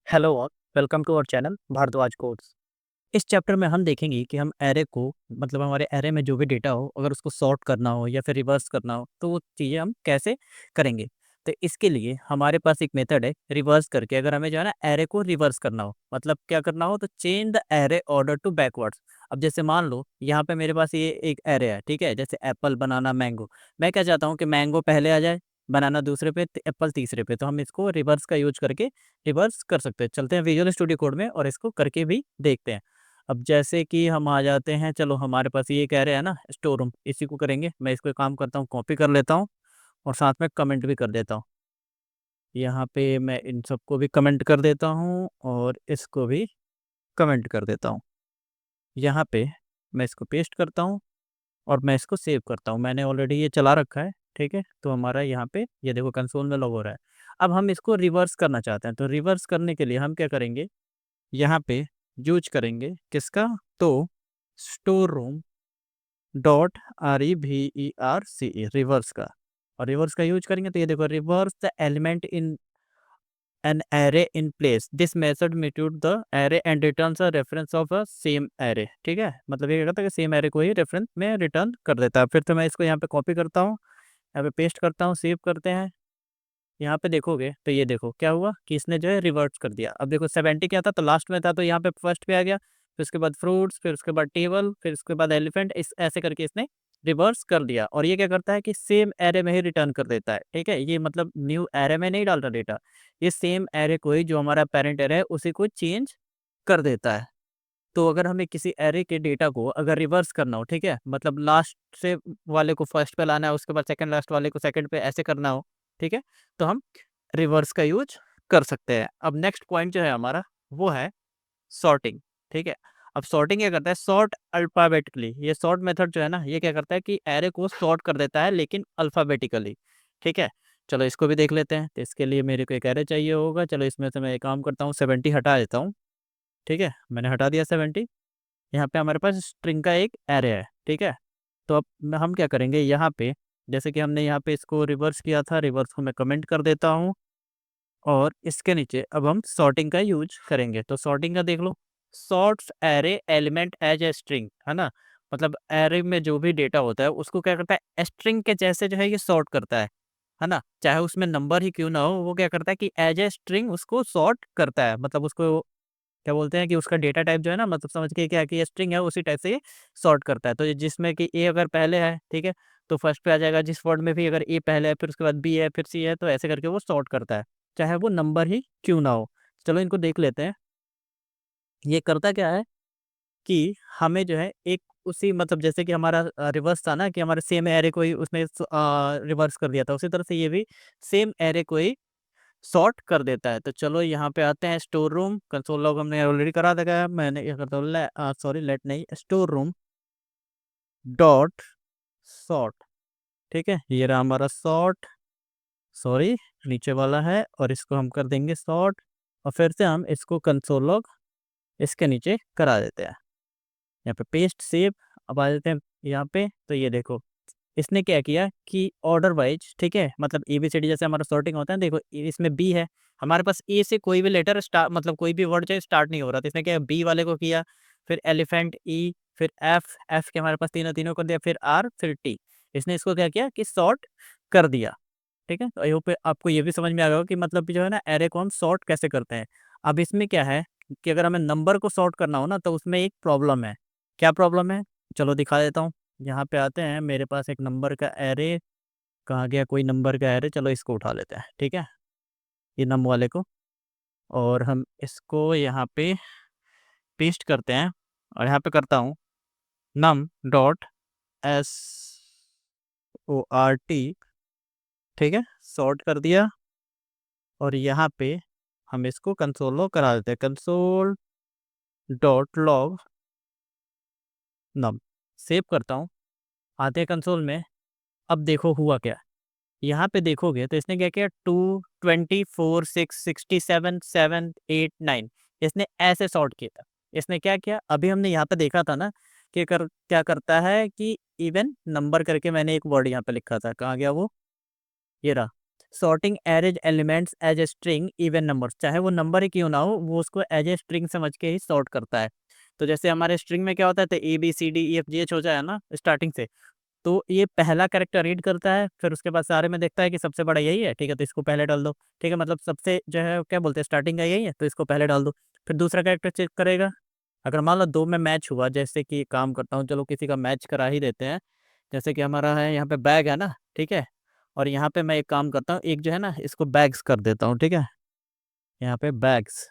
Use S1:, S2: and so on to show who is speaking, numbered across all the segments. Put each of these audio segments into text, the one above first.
S1: Hello और welcome to our channel Bhardwaj codes. इस chapter में हम देखेंगे कि हम एरे को मतलब हमारे एरे में जो भी डेटा हो अगर उसको सॉर्ट करना हो या फिर रिवर्स करना हो तो वो चीज़ें हम कैसे करेंगे। तो इसके लिए हमारे पास एक मेथड है रिवर्स करके, अगर हमें जो है ना एरे को रिवर्स करना हो मतलब क्या करना हो तो change the array order to backwards. अब जैसे मान लो यहाँ पे मेरे पास ये एक एरे है, ठीक है, जैसे एप्पल बनाना मैंगो। मैं क्या चाहता हूँ कि मैंगो पहले आ जाए, बनाना दूसरे पे, एप्पल तीसरे पे, तो हम इसको रिवर्स का यूज करके रिवर्स कर सकते हैं। चलते हैं विजुअल स्टूडियो कोड में और इसको करके भी देखते हैं। अब जैसे कि हम आ जाते हैं, चलो हमारे पास ये कह रहे हैं ना स्टोर रूम, इसी को करेंगे। मैं इसको काम करता हूँ, कॉपी कर लेता हूँ और साथ में कमेंट भी कर देता हूँ। यहाँ पे मैं इन सबको भी कमेंट कर देता हूँ और इसको भी कमेंट कर देता हूँ। यहाँ पे मैं इसको पेस्ट करता हूँ और मैं इसको सेव करता हूँ। मैंने ऑलरेडी ये चला रखा है, ठीक है। तो हमारा यहाँ पे ये देखो कंसोल में लॉग हो रहा है। अब हम इसको रिवर्स करना चाहते हैं, तो रिवर्स करने के लिए हम क्या करेंगे, यहाँ पे यूज करेंगे किसका, तो store room dot REVERCE, reverse का। और रिवर्स का यूज करेंगे तो ये देखो, reverse the element in an array in place this method mutate the array and returns a reference of a same array. ठीक है, मतलब ये कहता है कि सेम एरे को ही रेफरेंस में रिटर्न कर देता है। फिर तो मैं इसको यहाँ पे कॉपी करता हूँ, यहाँ पे पेस्ट करता हूँ, सेव करते हैं। यहाँ पे देखोगे तो ये देखो क्या हुआ कि इसने जो है रिवर्स कर दिया। अब देखो 70 क्या था, तो लास्ट में था, तो यहाँ पे फर्स्ट पे आ गया, फिर उसके बाद फ्रूट्स, फिर उसके बाद टेबल, फिर उसके बाद एलिफेंट, इस ऐसे करके इसने रिवर्स कर दिया। और ये क्या करता है कि सेम एरे में ही रिटर्न कर देता है। ठीक है, ये मतलब न्यू एरे में नहीं डालता डेटा, ये सेम एरे को ही, जो हमारा पेरेंट एरे है उसी को चेंज कर देता है। तो अगर हमें किसी एरे के डेटा को अगर रिवर्स करना हो, ठीक है, मतलब लास्ट से वाले को फर्स्ट पे लाना है, उसके बाद सेकंड लास्ट वाले को सेकंड पे, ऐसे करना हो, ठीक है, तो हम रिवर्स का यूज कर सकते हैं। अब नेक्स्ट पॉइंट जो है हमारा वो है सॉर्टिंग। ठीक है, अब सॉर्टिंग क्या करता है, सॉर्ट अल्फाबेटिकली। ये सॉर्ट मेथड जो है ना, ये क्या करता है कि एरे को सॉर्ट कर देता है लेकिन अल्फाबेटिकली। ठीक है, चलो इसको भी देख लेते हैं। तो इसके लिए मेरे को एक एरे चाहिए होगा, चलो इसमें से मैं एक काम करता हूँ, 70 हटा देता हूँ। ठीक है, मैंने हटा दिया 70। यहाँ पे हमारे पास स्ट्रिंग का एक एरे है, ठीक है। तो अब हम क्या करेंगे, यहाँ पे जैसे कि हमने यहाँ पे इसको रिवर्स किया था, रिवर्स को मैं कमेंट कर देता हूँ और इसके नीचे अब हम सॉर्टिंग का यूज करेंगे। तो सॉर्टिंग का देख लो, sorts array element as a string, है ना, मतलब एरे में जो भी डेटा होता है उसको क्या करता है, स्ट्रिंग के जैसे जो है ये सॉर्ट करता है ना, चाहे उसमें नंबर ही क्यों ना हो, वो क्या करता है कि एज ए स्ट्रिंग उसको सॉर्ट करता है। मतलब उसको क्या बोलते हैं कि उसका डेटा टाइप जो है ना, मतलब समझ के क्या कि ये स्ट्रिंग है, उसी टाइप से ये सॉर्ट करता है। तो जिसमें कि ए अगर पहले है, ठीक है, तो फर्स्ट पे आ जाएगा। जिस वर्ड में भी अगर ए पहले है, फिर उसके बाद बी है, फिर सी है, तो ऐसे करके वो सॉर्ट करता है, चाहे वो नंबर ही क्यों ना हो। चलो इनको देख लेते हैं। ये करता क्या है कि हमें जो है एक उसी, मतलब जैसे कि हमारा रिवर्स था ना कि हमारे सेम एरे को ही उसने रिवर्स कर दिया था, उसी तरह से ये भी सेम एरे को ही सॉर्ट कर देता है। तो चलो यहाँ पे आते हैं, स्टोर रूम कंसोल लॉग हमने ऑलरेडी करा दिया है। मैंने क्या करता हूँ, सॉरी लेट नहीं, स्टोर रूम डॉट सॉर्ट। ठीक है, ये रहा हमारा सॉर्ट, सॉरी नीचे वाला है, और इसको हम कर देंगे सॉर्ट। और फिर से हम इसको कंसोल लॉग इसके नीचे करा देते हैं। यहाँ पे पेस्ट सेव। अब आ जाते हैं यहाँ पे, तो ये देखो इसने क्या किया कि ऑर्डर वाइज, ठीक है, मतलब ABCD जैसे हमारा सॉर्टिंग होता है, देखो इसमें बी है, हमारे पास ए से कोई भी लेटर स्टार्ट, मतलब कोई भी वर्ड जो स्टार्ट नहीं हो रहा था, इसने क्या बी वाले को किया, फिर एलिफेंट ई, फिर एफ, एफ के हमारे पास तीनों तीनों कर दिया, फिर आर, फिर टी। इसने इसको क्या किया कि सॉर्ट कर दिया। ठीक है, तो आई होप आपको ये भी समझ में आ गया होगा कि मतलब जो है ना एरे को हम सॉर्ट कैसे करते हैं। अब इसमें क्या है कि अगर हमें नंबर को सॉर्ट करना हो ना, तो उसमें एक प्रॉब्लम है। क्या प्रॉब्लम है, चलो दिखा देता हूँ। यहाँ पे आते हैं, मेरे पास एक नंबर का एरे, कहाँ गया कोई नंबर का एरे, चलो इसको उठा लेते हैं, ठीक है, ये नम वाले को। और हम इसको यहाँ पे पेस्ट करते हैं और यहाँ पे करता हूँ नम डॉट SORT। ठीक है, सॉर्ट कर दिया और यहाँ पे हम इसको कंसोल लॉग करा देते हैं, कंसोल डॉट लॉग नम। सेव करता हूँ, आते हैं कंसोल में। अब देखो हुआ क्या, यहाँ पे देखोगे तो इसने क्या किया, 2 24 6 67 7 8 9, इसने ऐसे सॉर्ट किया था। इसने क्या किया, अभी हमने यहाँ पे देखा था ना कि क्या करता है कि इवन नंबर करके मैंने एक वर्ड यहाँ पे लिखा था, कहाँ गया वो, ये रहा, sorting arrays elements as a string even numbers, चाहे वो नंबर ही क्यों ना हो, वो उसको एज ए स्ट्रिंग समझ के ही सॉर्ट करता है। तो जैसे हमारे स्ट्रिंग में क्या होता है, तो A B C D E F G H हो जाए ना स्टार्टिंग से, तो ये पहला कैरेक्टर रीड करता है, फिर उसके बाद सारे में देखता है कि सबसे बड़ा यही है, ठीक है, तो इसको पहले डाल दो। ठीक है, मतलब सबसे जो है क्या बोलते हैं, स्टार्टिंग का यही है, तो इसको पहले डाल दो। फिर दूसरा कैरेक्टर चेक करेगा, अगर मान लो दो में मैच हुआ, जैसे कि काम करता हूँ, चलो किसी का मैच करा ही देते हैं। जैसे कि हमारा है यहाँ पे बैग है ना, ठीक है, और यहाँ पे मैं एक काम करता हूँ, एक जो है ना इसको बैग्स कर देता हूँ, ठीक है, यहाँ पे बैग्स,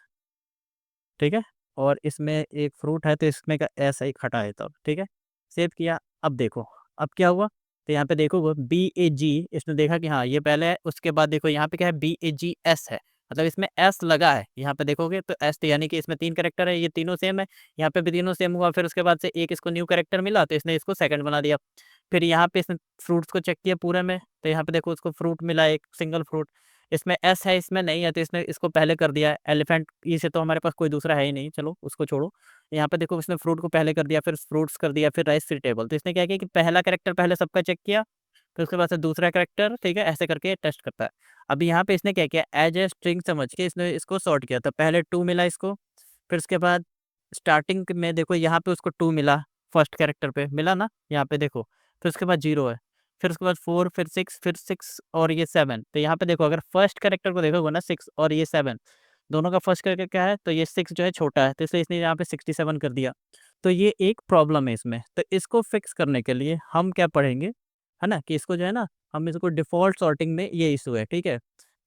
S1: ठीक है, और इसमें एक फ्रूट है, तो इसमें का ऐसा ही हटा देता हूँ, ठीक है, सेव किया। अब देखो, अब क्या हुआ, तो यहाँ पे देखो बी ए जी, इसने देखा कि हाँ ये पहले है, उसके बाद देखो यहाँ पे क्या है, बी ए जी एस है, मतलब इसमें एस लगा है, यहाँ पे देखोगे तो एस, तो यानी कि इसमें तीन करेक्टर है, ये तीनों सेम है, यहाँ पे भी तीनों सेम हुआ, फिर उसके बाद से एक इसको न्यू करेक्टर मिला, तो इसने इसको सेकंड बना दिया। फिर यहाँ पे इसने फ्रूट्स को चेक किया पूरे में, तो यहाँ पे देखो उसको फ्रूट मिला, एक सिंगल फ्रूट, इसमें एस है इसमें नहीं है, तो इसने इसको पहले कर दिया। एलिफेंट ई से तो हमारे पास कोई दूसरा है ही नहीं, चलो उसको छोड़ो। यहाँ पे देखो इसने फ्रूट को पहले कर दिया, फिर फ्रूट्स कर दिया, फिर राइस टेबल, तो इसने क्या किया कि पहला करेक्टर पहले सबका चेक किया, फिर उसके बाद से दूसरा करेक्टर, ठीक है, ऐसे करके टेस्ट करता है। अब यहाँ पे इसने क्या किया, एज ए स्ट्रिंग समझ के इसने इसको सॉर्ट किया, तो पहले टू मिला इसको, फिर उसके बाद स्टार्टिंग में देखो यहाँ पे उसको टू मिला, फर्स्ट कैरेक्टर पे मिला ना, यहाँ पे देखो, फिर उसके बाद जीरो है, फिर उसके बाद फोर, फिर सिक्स और ये सेवन, तो यहाँ पे देखो अगर फर्स्ट कैरेक्टर को देखोगे ना, सिक्स और ये सेवन, दोनों का फर्स्ट कैरेक्टर क्या है, तो ये सिक्स जो है छोटा है, तो इसलिए इसने यहाँ पे 67 कर दिया। तो ये एक प्रॉब्लम है इसमें, तो इसको फिक्स करने के लिए हम क्या पढ़ेंगे, है ना, कि इसको जो है ना, हम इसको डिफ़ॉल्ट सॉर्टिंग में ये इशू है, ठीक है।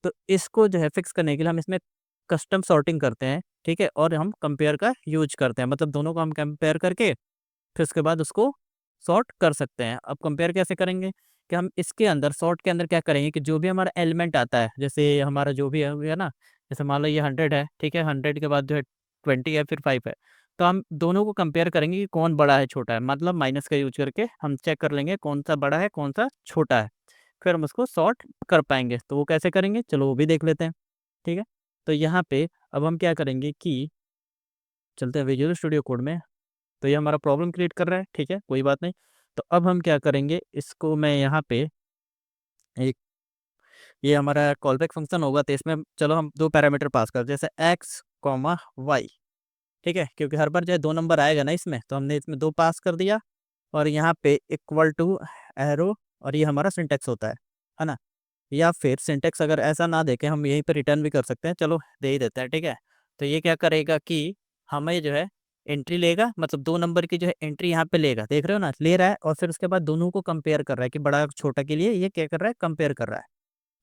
S1: तो इसको जो है फिक्स करने के लिए हम इसमें कस्टम सॉर्टिंग करते हैं, ठीक है, और हम कंपेयर का यूज़ करते हैं, मतलब दोनों को हम कंपेयर करके फिर उसके बाद उसको सॉर्ट कर सकते हैं। अब कंपेयर कैसे करेंगे, कि हम इसके अंदर सॉर्ट के अंदर क्या करेंगे, कि जो भी हमारा एलिमेंट आता है, जैसे हमारा जो भी है ना, जैसे मान लो ये 100 है, ठीक है, 100 के बाद जो है 20 है, फिर 5 है, तो हम दोनों को कंपेयर करेंगे कि कौन बड़ा है छोटा है, मतलब माइनस का यूज करके हम चेक कर लेंगे कौन सा बड़ा है कौन सा छोटा है, फिर हम उसको सॉर्ट कर पाएंगे। तो वो कैसे करेंगे, चलो वो भी देख लेते हैं, ठीक है। तो यहाँ पे अब हम क्या करेंगे कि चलते हैं विजुअल स्टूडियो कोड में, तो ये हमारा प्रॉब्लम क्रिएट कर रहा है, ठीक है, कोई बात नहीं। तो अब हम क्या करेंगे, इसको मैं यहाँ पे एक, ये हमारा कॉलबैक फंक्शन होगा, तो इसमें चलो हम दो पैरामीटर पास कर, जैसे एक्स कॉमा वाई, ठीक है, क्योंकि हर बार जो है दो नंबर आएगा ना इसमें, तो हमने इसमें दो पास कर दिया, और यहाँ पे इक्वल टू एरो, और ये हमारा सिंटेक्स होता है ना। या फिर सिंटेक्स अगर ऐसा ना देके हम यहीं पे रिटर्न भी कर सकते हैं, चलो दे ही देते हैं, ठीक है। तो ये क्या करेगा कि हमें जो है एंट्री लेगा, मतलब दो नंबर की जो है एंट्री यहाँ पे लेगा, देख रहे हो ना, ले रहा है, और फिर उसके बाद दोनों को कंपेयर कर रहा है कि बड़ा छोटा के लिए ये क्या कर रहा है, कंपेयर कर रहा है,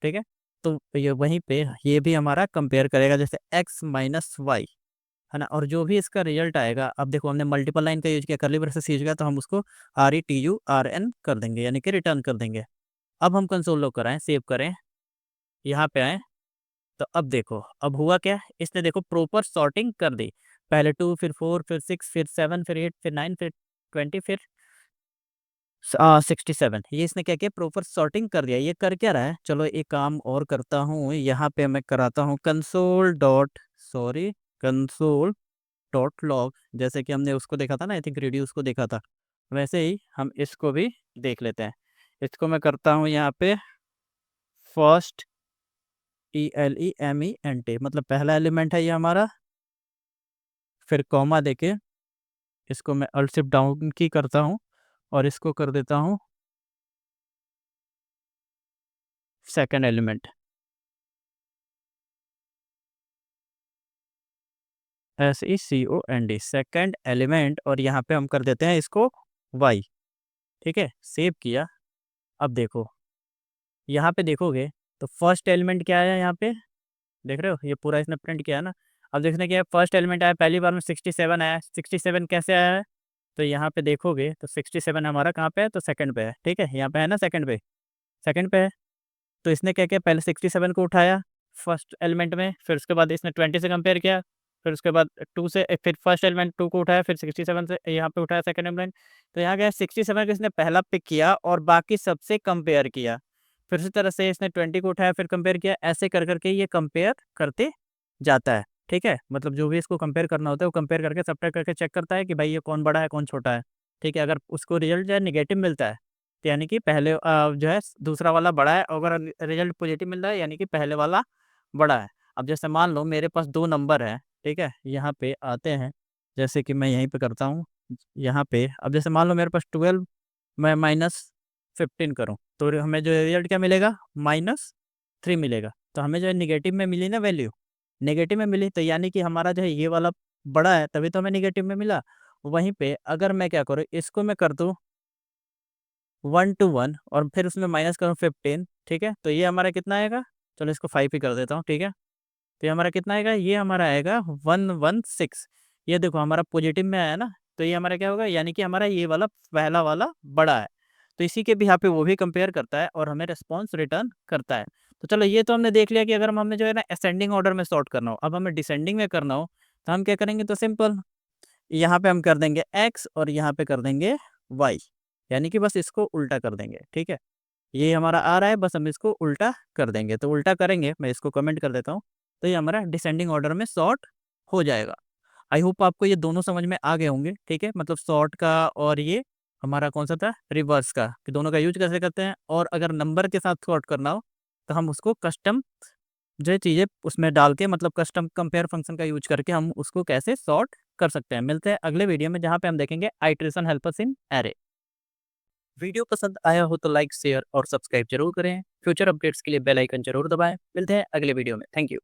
S1: ठीक है। तो ये वहीं पे ये भी हमारा कंपेयर करेगा, जैसे एक्स माइनस वाई, है ना, और जो भी इसका रिजल्ट आएगा, अब देखो हमने मल्टीपल लाइन का यूज किया, कर्ली ब्रेसेस यूज किया, तो हम उसको RETURN कर देंगे, यानी कि रिटर्न कर देंगे। अब हम कंसोल लॉग कराएं, सेव करें, यहाँ पे आए, तो अब देखो अब हुआ क्या, इसने देखो प्रॉपर सॉर्टिंग कर दी, पहले टू, फिर फोर, फिर सिक्स, फिर सेवन, फिर एट, फिर नाइन, फिर 20, फिर 67, ये इसने क्या किया, प्रॉपर सॉर्टिंग कर दिया। ये कर क्या रहा है, चलो एक काम और करता हूँ, यहाँ पे मैं कराता हूँ कंसोल डॉट लॉग, जैसे कि हमने उसको देखा था ना, आई थिंक रिड्यूस को देखा था, वैसे ही हम इसको भी देख लेते हैं। इसको मैं करता हूँ यहाँ पे फर्स्ट ELEMENT, मतलब पहला एलिमेंट है ये हमारा, फिर कॉमा देके इसको मैं अल्ट शिफ्ट डाउन की करता हूँ, और इसको कर देता हूँ second element, SECOND, second element, और यहाँ पे हम कर देते हैं इसको वाई, ठीक है, सेव किया। अब देखो यहाँ पे देखोगे तो फर्स्ट एलिमेंट क्या आया, यहाँ पे देख रहे हो, ये पूरा इसने प्रिंट किया है ना। अब देखने क्या फर्स्ट एलिमेंट आया, पहली बार में 67 आया, 67 कैसे आया है, तो यहाँ पे देखोगे तो 67 हमारा कहाँ पे है, तो सेकंड पे है, ठीक है, यहाँ पे है ना, सेकंड पे है। तो इसने क्या किया, पहले 67 को उठाया फर्स्ट एलिमेंट में, फिर उसके बाद इसने 20 से कंपेयर किया, फिर उसके बाद टू से, फिर फर्स्ट एलिमेंट टू को उठाया, फिर 67 से यहाँ पे उठाया सेकंड एलिमेंट, तो यहाँ गया 67 को इसने पहला पिक किया और बाकी सबसे कंपेयर किया, फिर उसी तरह से इसने 20 को उठाया फिर कंपेयर किया, ऐसे कर करके ये कंपेयर करते जाता है, ठीक है, मतलब जो भी इसको कंपेयर करना होता है वो कंपेयर करके सब्ट्रैक्ट करके चेक करता है कि भाई ये कौन बड़ा है कौन छोटा है, ठीक है। अगर उसको रिजल्ट जो है निगेटिव मिलता है, तो यानी कि पहले जो है दूसरा वाला बड़ा है, अगर रिजल्ट पॉजिटिव मिल रहा है यानी कि पहले वाला बड़ा है। अब जैसे मान लो मेरे पास 2 नंबर है, ठीक है? यहाँ पे आते हैं, जैसे कि मैं यहीं पे करता हूँ, यहाँ पे अब जैसे मान लो मेरे पास 12 मैं -15 करूँ, तो हमें जो रिजल्ट क्या मिलेगा? -3 मिलेगा। तो हमें जो है नेगेटिव में मिली ना वैल्यू, नेगेटिव में मिली, तो यानी कि हमारा जो है ये वाला बड़ा है, तभी तो हमें नेगेटिव में मिला। वहीं पे अगर मैं क्या करूँ, इसको मैं कर दूँ 1 to 1 और फिर उसमें माइनस करूँ 15, ठीक है? तो ये हमारा कितना आएगा? चलो इसको 5 ही कर देता हूँ, ठीक है? तो ये हमारा कितना आएगा? ये हमारा आएगा 116। ये देखो हमारा पॉजिटिव में आया ना, तो ये हमारा क्या होगा? यानी कि हमारा ये वाला पहला वाला बड़ा है। तो इसी के भी यहाँ पे वो भी कंपेयर करता है और हमें रिस्पॉन्स रिटर्न करता है। तो चलो ये तो हमने देख लिया कि अगर हमें जो है ना असेंडिंग ऑर्डर में सॉर्ट करना हो, अब हमें डिसेंडिंग में करना हो, तो हम क्या करेंगे? तो सिंपल, यहाँ पे हम कर देंगे x और यहाँ पे कर देंगे y, यानी कि बस इसको उल्टा कर देंगे, ठीक है? ये हमारा आ रहा है, बस हम इसको उल्टा कर देंगे। तो उल्टा करेंगे, मैं इसको कमेंट कर देता हूँ, तो ये हमारा डिसेंडिंग ऑर्डर में सॉर्ट हो जाएगा। आई होप आपको ये दोनों समझ में आ गए होंगे, ठीक है? मतलब सॉर्ट का और ये हमारा कौन-सा था? रिवर्स का, कि दोनों का यूज़ कैसे करते हैं, और अगर नंबर के साथ सॉर्ट करना हो, तो हम उसको कस्टम जो चीज़ें उसमें डाल के, मतलब कस्टम कंपेयर फंक्शन का यूज़ करके हम उसको कैसे सॉर्ट कर सकते हैं। मिलते हैं अगले वीडियो में, जहाँ पे हम देखेंगे आइटरेशन हेल्प अस इन अरे। वीडियो पसंद आया हो तो लाइक, शेयर और सब्सक्राइब जरूर करें। फ्यूचर अपडेट्स के लिए बेल आइकन जरूर दबाएं। मिलते हैं अगले वीडियो में। Thank you.